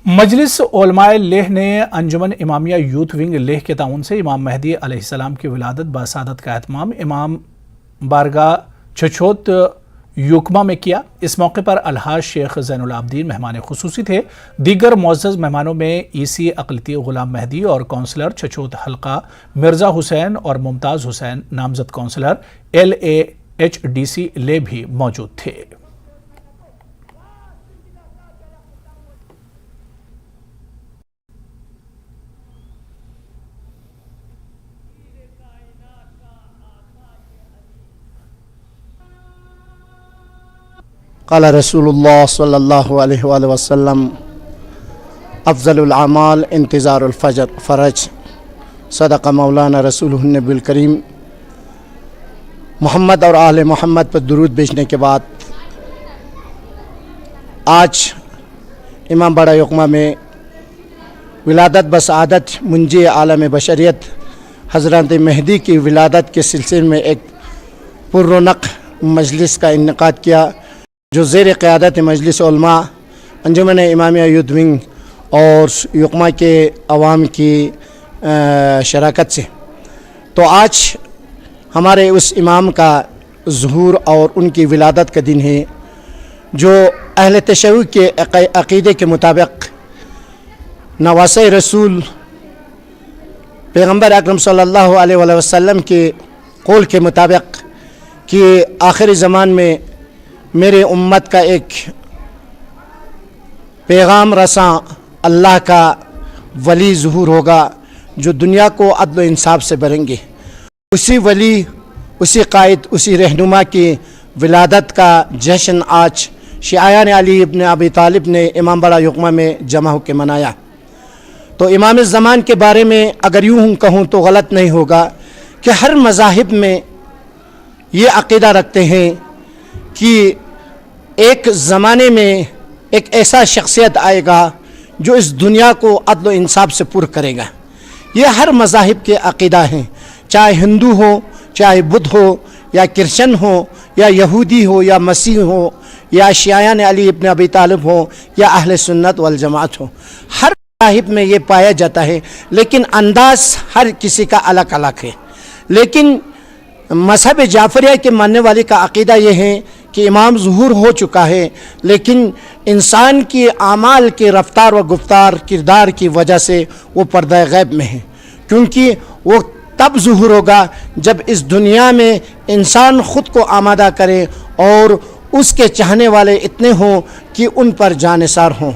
मजलिस उलमाए लेह ने अंजुमन Imamia youth wing Leh के ताउन से इमाम मेहदी अलैहिस्सलाम की विलादत बासादत का एहतमाम इमाम बारगाह छछोत युकमा में किया। इस मौके पर अलहाज शेख ज़ैनुल आबदीन मेहमान खुसूसी थे। दीगर मुअज़्ज़ज़ मेहमानों में ईसी अक़लियती ग़ुलाम मेहदी और कौंसलर छछोत हल्का मिर्ज़ा हुसैन और मुमताज़ हुसैन नामज़द कौंसलर LAHDC ले भी मौजूद थे। क़ाल रसूलुल्लाह सल्लल्लाहु अलैहि वसल्लम अफ़ज़लुल अमाल इंतज़ारुल फ़रज सदक़ मौलाना रसूलुहुन नबील करीम। मोहम्मद और आले मोहम्मद पर दुरूद भेजने के बाद आज इमाम बड़ा युकमा में विलादत बसादत मुंजी आलम बशरियत हज़रत मेहदी की विलादत के सिलसिले में एक पुररौनक मजलिस का इन्इक़ाद किया, जो ज़ेर क़यादत मजलिस उलमा अंजुमन इमामिया यूथ विंग और युकमा के अवाम की शराकत से। तो आज हमारे उस इमाम का ज़ुहूर और उनकी विलादत का दिन है, जो अहले तशय्युअ के अक़ीदे के मुताबिक नवासे रसूल पैगम्बर अकरम सल्लल्लाहु अलैहि वसल्लम के कौल के मुताबिक कि आखिरी ज़मान में मेरे उम्मत का एक पैगाम रसां अल्लाह का वली ज़ुहूर होगा, जो दुनिया को अदल इंसाफ से भरेंगे। उसी वली, उसी कायद, उसी रहनुमा की विलादत का जश्न आज शियायान अली इब्न अबी तालिब ने इमाम बड़ा युकमा में जमा होकर मनाया। तो इमाम ज़मान के बारे में अगर यूँ कहूँ तो गलत नहीं होगा कि हर मज़ाहिब में ये अक़ीदा रखते हैं कि एक ज़माने में एक ऐसा शख्सियत आएगा जो इस दुनिया को अदल इंसाफ से पुर करेगा। ये हर मज़ाहिब के अक़ीदा हैं, चाहे हिंदू हो, चाहे बुद्ध हो, या क्रिश्चन हो, या यहूदी हो, या मसीह हो, या शियायान अली इब्न अबी तालिब हो, या अहले सुन्नत वल जमात हो। हर मज़ाहिब में ये पाया जाता है, लेकिन अंदाज़ हर किसी का अलग अलग है। लेकिन मज़हब जाफ़रिया के मानने वाले का अक़ीदा ये है कि इमाम ज़ुहूर हो चुका है, लेकिन इंसान की आमाल के रफ्तार व गुफ्तार किरदार की वजह से वो पर्दा गैब में है, क्योंकि वो तब ज़ुहूर होगा जब इस दुनिया में इंसान ख़ुद को आमादा करे और उसके चाहने वाले इतने हों कि उन पर जानिसार हों।